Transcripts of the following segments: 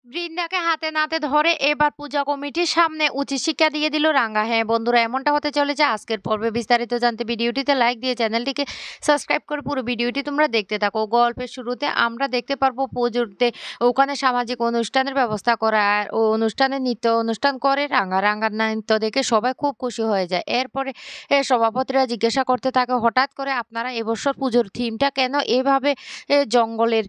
বৃন্দাকে হাতে নাতে ধরে এবার পূজা কমিটির সামনে উচিত শিক্ষা দিয়ে দিল রাঙ্গা। হ্যাঁ বন্ধুরা, এমনটা হতে চলেছে আজকের পর্বে। বিস্তারিত জানতে ভিডিওটিতে লাইক দিয়ে চ্যানেলটিকে সাবস্ক্রাইব করে পুরো ভিডিওটি তোমরা দেখতে থাকো। গল্পের শুরুতে আমরা দেখতে পারবো পুজোতে ওখানে সামাজিক অনুষ্ঠানের ব্যবস্থা করা, আর ও অনুষ্ঠানে নৃত্য অনুষ্ঠান করে রাঙ্গা। রাঙ্গার নৃত্য দেখে সবাই খুব খুশি হয়ে যায়। এরপরে সভাপতিরা জিজ্ঞাসা করতে থাকে, হঠাৎ করে আপনারা এবছর পুজোর থিমটা কেন এভাবে জঙ্গলের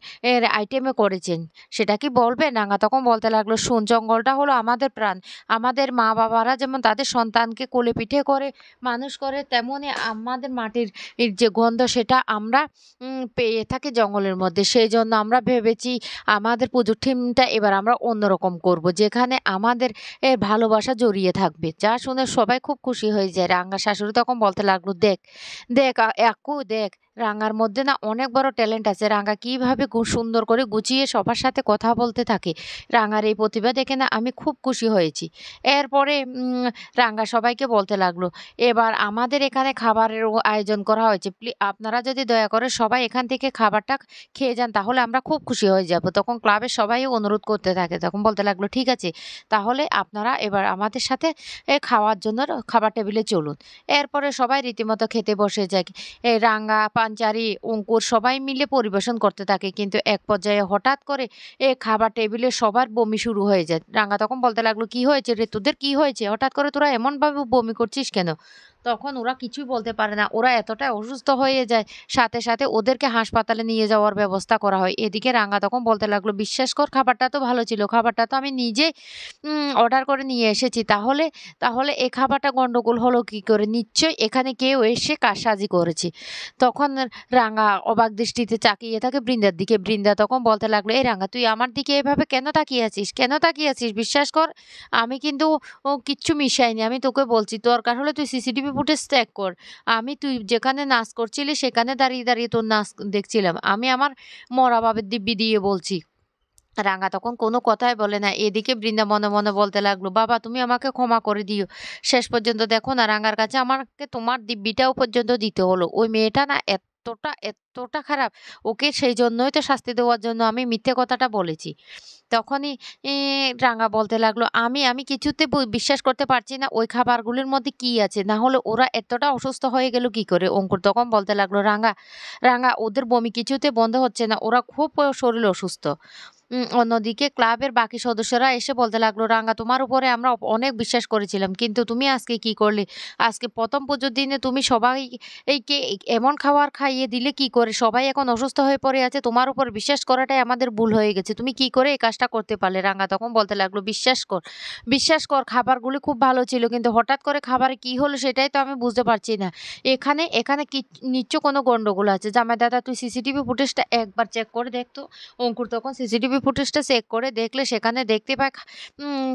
আইটেমে করেছেন, সেটা কি বলবেন? রাঙা তখন বলতে লাগলো, শোন, জঙ্গলটা হলো আমাদের প্রাণ। আমাদের মা বাবারা যেমন তাদের সন্তানকে কোলে পিঠে করে মানুষ করে, তেমনি আমাদের মাটির যে গন্ধ সেটা আমরা পেয়ে থাকি জঙ্গলের মধ্যে। সেই জন্য আমরা ভেবেছি আমাদের পুজোর থিমটা এবার আমরা অন্যরকম করব, যেখানে আমাদের ভালোবাসা জড়িয়ে থাকবে। যা শুনে সবাই খুব খুশি হয়ে যায়। রাঙ্গা শাশুড়ি তখন বলতে লাগলো, দেখ দেখ দেখ, রাঙার মধ্যে না অনেক বড় ট্যালেন্ট আছে। রাঙা কিভাবে সুন্দর করে গুছিয়ে সবার সাথে কথা বলতে থাকে। রাঙার এই প্রতিভা দেখে না আমি খুব খুশি হয়েছি। এরপরে রাঙা সবাইকে বলতে লাগলো, এবার আমাদের এখানে খাবারেরও আয়োজন করা হয়েছে। আপনারা যদি দয়া করে সবাই এখান থেকে খাবারটা খেয়ে যান তাহলে আমরা খুব খুশি হয়ে যাব। তখন ক্লাবের সবাই অনুরোধ করতে থাকে। তখন বলতে লাগলো, ঠিক আছে, তাহলে আপনারা এবার আমাদের সাথে খাওয়ার জন্য খাবার টেবিলে চলুন। এরপরে সবাই রীতিমতো খেতে বসে যায়। রাঙা, পাঞ্চারি, অঙ্কুর সবাই মিলে পরিবেশন করতে থাকে। কিন্তু এক পর্যায়ে হঠাৎ করে খাবার টেবিলে সবার বমি শুরু হয়ে যায়। রাঙা তখন বলতে লাগলো, কি হয়েছে রে তোদের, কি হয়েছে? হঠাৎ করে তোরা এমনভাবে বমি করছিস কেন? তখন ওরা কিছুই বলতে পারে না। ওরা এতটাই অসুস্থ হয়ে যায়, সাথে সাথে ওদেরকে হাসপাতালে নিয়ে যাওয়ার ব্যবস্থা করা হয়। এদিকে রাঙা তখন বলতে লাগলো, বিশ্বাস কর, খাবারটা তো ভালো ছিল। খাবারটা তো আমি নিজে অর্ডার করে নিয়ে এসেছি। তাহলে তাহলে এ খাবারটা গন্ডগোল হলো কি করে? নিশ্চয়ই এখানে কেউ এসে কারসাজি করেছে। তখন রাঙা অবাক দৃষ্টিতে তাকিয়ে থাকে বৃন্দার দিকে। বৃন্দা তখন বলতে লাগলো, এই রাঙা, তুই আমার দিকে এভাবে কেন তাকিয়ে আছিস? কেন তাকিয়ে আছিস? বিশ্বাস কর, আমি কিন্তু কিচ্ছু মিশাইনি। আমি তোকে বলছি, দরকার হলে তুই সিসিটিভি ফুটেজ চেক কর। তুই যেখানে নাচ করছিলি সেখানে দাঁড়িয়ে দাঁড়িয়ে তোর নাচ দেখছিলাম। আমি আমার মরা বাবার দিব্যি দিয়ে বলছি। রাঙা তখন কোনো কথাই বলে না। এদিকে বৃন্দা মনে মনে বলতে লাগলো, বাবা তুমি আমাকে ক্ষমা করে দিও। শেষ পর্যন্ত দেখো না, রাঙার কাছে আমাকে তোমার দিব্যিটাও পর্যন্ত দিতে হলো। ওই মেয়েটা না এতটা এতটা খারাপ, ওকে সেই জন্যই তো শাস্তি দেওয়ার জন্য আমি মিথ্যে কথাটা বলেছি। তখনই রাঙা বলতে লাগলো, আমি আমি কিছুতে বিশ্বাস করতে পারছি না ওই খাবারগুলির মধ্যে কি আছে, না হলে ওরা এতটা অসুস্থ হয়ে গেল কি করে? অঙ্কুর তখন বলতে লাগলো, রাঙা রাঙা, ওদের বমি কিছুতে বন্ধ হচ্ছে না, ওরা খুব শরীর অসুস্থ। অন্যদিকে ক্লাবের বাকি সদস্যরা এসে বলতে লাগলো, রাঙা, তোমার উপরে আমরা অনেক বিশ্বাস করেছিলাম, কিন্তু তুমি আজকে কি করলে? আজকে প্রথম পুজোর দিনে তুমি সবাই এইকে এমন খাবার খাইয়ে দিলে কি করে? সবাই এখন অসুস্থ হয়ে পড়ে আছে, তোমার উপর বিশ্বাস করাটাই আমাদের ভুল হয়ে গেছে। তুমি কি করে এই কাজটা করতে পারলে? রাঙা তখন বলতে লাগলো, বিশ্বাস কর, বিশ্বাস কর, খাবারগুলি খুব ভালো ছিল, কিন্তু হঠাৎ করে খাবারে কি হলো সেটাই তো আমি বুঝতে পারছি না। এখানে এখানে কি নিশ্চয় কোনো গন্ডগোল আছে। জামাই দাদা, তুই সিসিটিভি ফুটেজটা একবার চেক করে দেখ তো। অঙ্কুর তখন সিসিটিভি ফুটেজটা চেক করে দেখলে সেখানে দেখতে পায়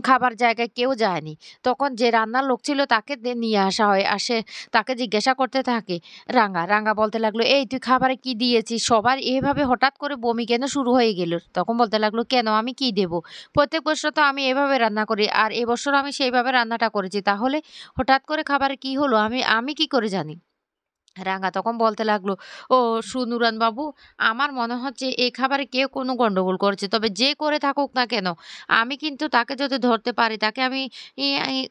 খাবার জায়গায় কেউ যায়নি। তখন যে রান্নার লোক ছিল তাকে নিয়ে আসা হয়। তাকে জিজ্ঞাসা করতে থাকে রাঙা। রাঙা বলতে লাগলো, এই তুই খাবারে কি দিয়েছিস? সবার এভাবে হঠাৎ করে বমি কেন শুরু হয়ে গেল? তখন বলতে লাগলো, কেন, আমি কি দেব? প্রত্যেক বছর তো আমি এভাবে রান্না করি, আর এবছর আমি সেইভাবে রান্নাটা করেছি। তাহলে হঠাৎ করে খাবারে কি হলো আমি আমি কি করে জানি? রাঙা তখন বলতে লাগলো, ও সুনুরান বাবু, আমার মনে হচ্ছে এই খাবারে কেউ কোনো গন্ডগোল করেছে। তবে যে করে থাকুক না কেন, আমি কিন্তু তাকে যদি ধরতে পারি তাকে আমি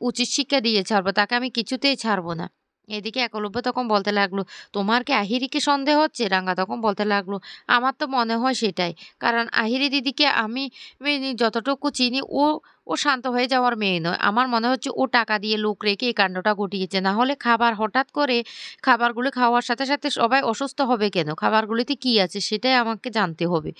উচিত শিক্ষা দিয়ে ছাড়বো। তাকে আমি কিছুতেই ছাড়বো না। এদিকে একলব্য তখন বলতে লাগলো, তোমার কি আহিরিকে সন্দেহ হচ্ছে? রাঙা তখন বলতে লাগলো, আমার তো মনে হয় সেটাই। কারণ আহিরি দিদিকে আমি যতটুকু চিনি, ও ও শান্ত হয়ে যাওয়ার মেয়ে নয়। আমার মনে হচ্ছে ও টাকা দিয়ে লোক রেখে এই কাণ্ডটা ঘটিয়েছে। না হলে হঠাৎ করে খাবারগুলো খাওয়ার সাথে সাথে সবাই অসুস্থ হবে কেন? খাবারগুলিতে কি আছে সেটাই আমাকে জানতে হবে।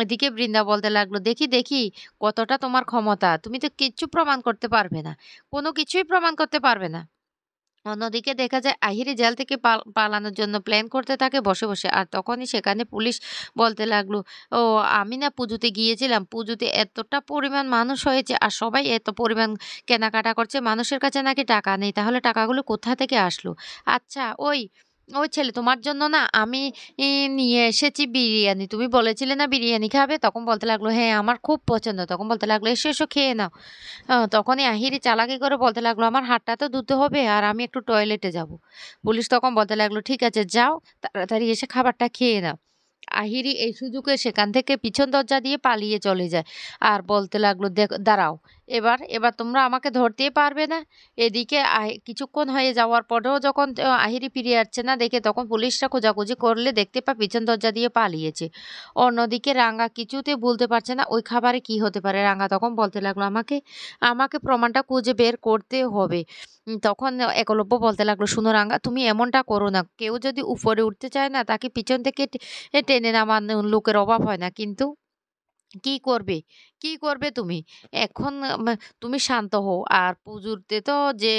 এদিকে বৃন্দা বলতে লাগলো, দেখি দেখি কতটা তোমার ক্ষমতা। তুমি তো কিচ্ছু প্রমাণ করতে পারবে না। কোনো কিছুই প্রমাণ করতে পারবে না। অন্যদিকে দেখা যায় আহিরি জেল থেকে পালানোর জন্য প্ল্যান করতে থাকে বসে বসে। আর তখনই সেখানে পুলিশ বলতে লাগলো, ও আমি না পুজোতে গিয়েছিলাম। পুজোতে এতটা পরিমাণ মানুষ হয়েছে আর সবাই এত পরিমাণ কেনাকাটা করছে, মানুষের কাছে নাকি টাকা নেই। তাহলে টাকাগুলো কোথা থেকে আসলো? আচ্ছা, ওই ওই ছেলে, তোমার জন্য না আমি নিয়ে এসেছি বিরিয়ানি। তুমি বলেছিলে না বিরিয়ানি খাবে? তখন বলতে লাগলো, হ্যাঁ আমার খুব পছন্দ। তখন বলতে লাগলো, এসো এসো খেয়ে নাও। তখনই আহিরি চালাকি করে বলতে লাগলো, আমার হাতটা তো ধুতে হবে আর আমি একটু টয়লেটে যাব। পুলিশ তখন বলতে লাগলো, ঠিক আছে যাও, তাড়াতাড়ি এসে খাবারটা খেয়ে নাও। আহিরি এই সুযোগে সেখান থেকে পিছন দরজা দিয়ে পালিয়ে চলে যায়। আর বলতে লাগলো, দাঁড়াও, এবার তোমরা আমাকে ধরতেই পারবে না।" এদিকে কিছুক্ষণ হয়ে যাওয়ার পরেও যখন আহিরি ফিরে আসছে না দেখে, তখন পুলিশরা খোঁজাখুঁজি করলে দেখতে পায় পিছন দরজা দিয়ে পালিয়েছে। অন্যদিকে রাঙা কিছুতেই ভুলতে পারছে না ওই খাবারে কি হতে পারে। রাঙা তখন বলতে লাগলো, আমাকে আমাকে প্রমাণটা খুঁজে বের করতে হবে। তখন একলব্য বলতে লাগলো, "শোনো রাঙা, তুমি এমনটা করো না। কেউ যদি উপরে উঠতে চায় না, তাকে পিছন থেকে টেনে নামানোর লোকের অভাব হয় না। কিন্তু কি করবে? কি করবে তুমি? এখন তুমি শান্ত হও। আর পুজোতে তো যে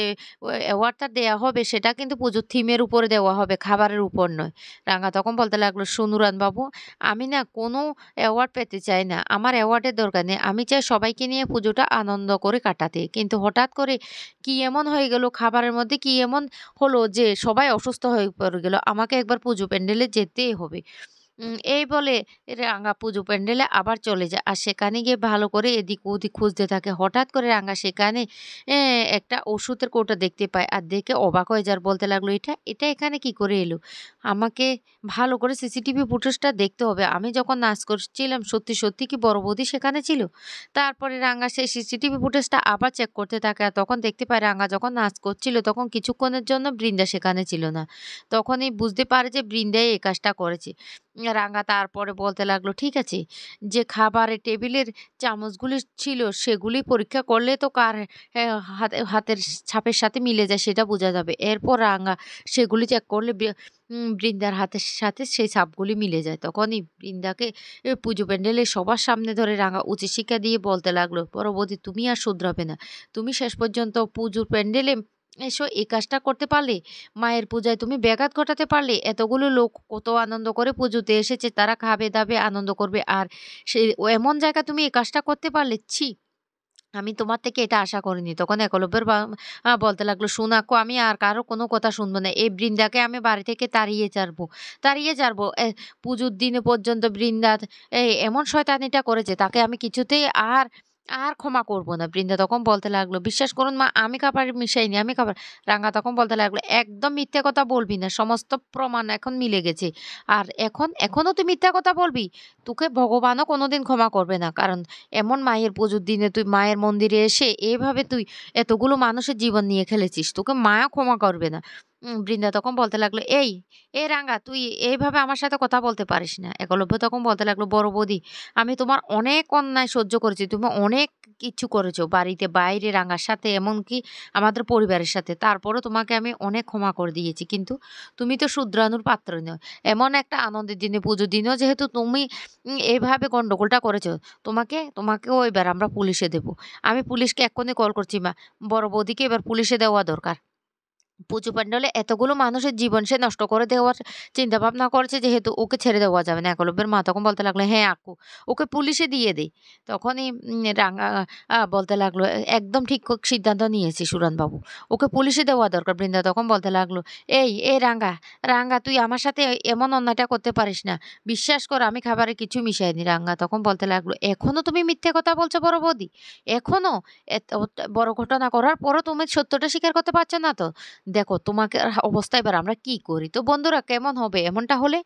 অ্যাওয়ার্ডটা দেয়া হবে, সেটা কিন্তু পুজোর থিমের উপরে দেওয়া হবে, খাবারের উপর নয়।" রাঙা তখন বলতে লাগলো, "শুনুরান বাবু, আমি না কোনো অ্যাওয়ার্ড পেতে চাই না। আমার অ্যাওয়ার্ডের দরকার নেই। আমি চাই সবাইকে নিয়ে পুজোটা আনন্দ করে কাটাতে। কিন্তু হঠাৎ করে কি এমন হয়ে গেল, খাবারের মধ্যে কি এমন হলো যে সবাই অসুস্থ হয়ে পড়ে গেল। আমাকে একবার পুজো প্যান্ডেলে যেতেই হবে।" এই বলে রাঙা পুজো প্যান্ডেলে আবার চলে যায়। আর সেখানে গিয়ে ভালো করে এদিক ওদিক খুঁজতে থাকে। হঠাৎ করে রাঙা সেখানে একটা ওষুধের কৌটো দেখতে পায়। আর দেখে অবাক হয়ে যায়, আর বলতে লাগলো, এটা এখানে কি করে এলো? আমাকে ভালো করে সিসিটিভি ফুটেজটা দেখতে হবে। আমি যখন নাচ করছিলাম সত্যি, সত্যি কি বড় বৌদি সেখানে ছিল? তারপরে রাঙা সেই সিসিটিভি ফুটেজটা আবার চেক করতে থাকে। আর তখন দেখতে পায় রাঙা যখন নাচ করছিল, তখন কিছুক্ষণের জন্য বৃন্দা সেখানে ছিল না। তখনই বুঝতে পারে যে বৃন্দাই এই কাজটা করেছে। রাঙা তারপরে বলতে লাগলো, "ঠিক আছে, যে খাবারের টেবিলের চামচগুলি ছিল সেগুলি পরীক্ষা করলে তো কার হাতের ছাপের সাথে মিলে যায় সেটা বোঝা যাবে।" এরপর রাঙা সেগুলি চেক করলে বৃন্দার হাতের সাথে সেই ছাপগুলি মিলে যায়। তখনই বৃন্দাকে পুজো প্যান্ডেলে সবার সামনে ধরে রাঙা উচিত শিক্ষা দিয়ে বলতে লাগলো, "বড় বৌদি, তুমি আর শুধরাবে না। তুমি শেষ পর্যন্ত পুজোর প্যান্ডেলে এসো এই কাজটা করতে পারলে? মায়ের পূজায় তুমি ব্যাঘাত ঘটাতে পারলে? এতগুলো লোক কত আনন্দ করে পুজোতে এসেছে, তারা খাবে-দাবে আনন্দ করবে। আর এমন জায়গায় তুমি এই কাজটা করতে পারলে? ছি! আমি তোমার থেকে এটা আশা করিনি।" তখন একলব্যের বলতে লাগলো, "শোন আক্কু, আমি আর কারো কোনো কথা শুনবো না। এই বৃন্দাকে আমি বাড়ি থেকে তাড়িয়ে ছাড়বো। তাড়িয়ে ছাড়বো। পুজোর দিনে পর্যন্ত বৃন্দা এমন শয়তানিটা করেছে, তাকে আমি কিছুতেই আর আর ক্ষমা করব না।" বৃন্দা তখন বলতে লাগলো, "বিশ্বাস করুন মা, আমি খাবার মিশাইনি, আমি খাবার।" রাঙা তখন বলতে লাগলো, "একদম মিথ্যে কথা বলবি না। সমস্ত প্রমাণ এখন মিলে গেছে। আর এখনো তুই মিথ্যা কথা বলবি? তোকে ভগবানও কোনোদিন ক্ষমা করবে না। কারণ এমন মায়ের পুজোর দিনে তুই মায়ের মন্দিরে এসে এভাবে তুই এতগুলো মানুষের জীবন নিয়ে খেলেছিস। তোকে মায়া ক্ষমা করবে না।" বৃন্দা তখন বলতে লাগলো, "এই রাঙা, তুই এইভাবে আমার সাথে কথা বলতে পারিস না।" একলব্য তখন বলতে লাগলো, "বড় বৌদি, আমি তোমার অনেক অন্যায় সহ্য করেছি। তুমি অনেক কিছু করেছো বাড়িতে, বাইরে, রাঙার সাথে, এমনকি আমাদের পরিবারের সাথে। তারপরও তোমাকে আমি অনেক ক্ষমা করে দিয়েছি। কিন্তু তুমি তো শুধরানোর পাত্র নও। এমন একটা আনন্দের দিনে, পুজোর দিনেও যেহেতু তুমি এভাবে গন্ডগোলটা করেছো, তোমাকেও এবার আমরা পুলিশে দেব। আমি পুলিশকে এক্ষুনি কল করছি মা। বড় বৌদিকে এবার পুলিশে দেওয়া দরকার। পুজো প্যান্ডেলে এতগুলো মানুষের জীবন সে নষ্ট করে দেওয়ার চিন্তাভাবনা করেছে, যেহেতু ওকে ছেড়ে দেওয়া যাবে না।" একলব্যের মা তখন বলতে লাগলো, "হ্যাঁ আক্কু, ওকে পুলিশে দিয়ে দেই।" তখনই রাঙা বলতে লাগলো, "একদম ঠিক সিদ্ধান্ত নিয়েছি সুরানবাবু। ওকে পুলিশে দেওয়া দরকার।" বৃন্দা তখন বলতে লাগলো, এই রাঙা, রাঙা, তুই আমার সাথে এমন অন্যায়টা করতে পারিস না। বিশ্বাস কর, আমি খাবারে কিছু মিশাইনি।" রাঙা তখন বলতে লাগলো, "এখনো তুমি মিথ্যে কথা বলছো বড় বৌদি? এখনো? এত বড় ঘটনা করার পরও তুমি সত্যটা স্বীকার করতে পারছো না তো? দেখো তোমাকে অবস্থা এবার আমরা কি করি?" তো বন্ধুরা, কেমন হবে এমনটা হলে?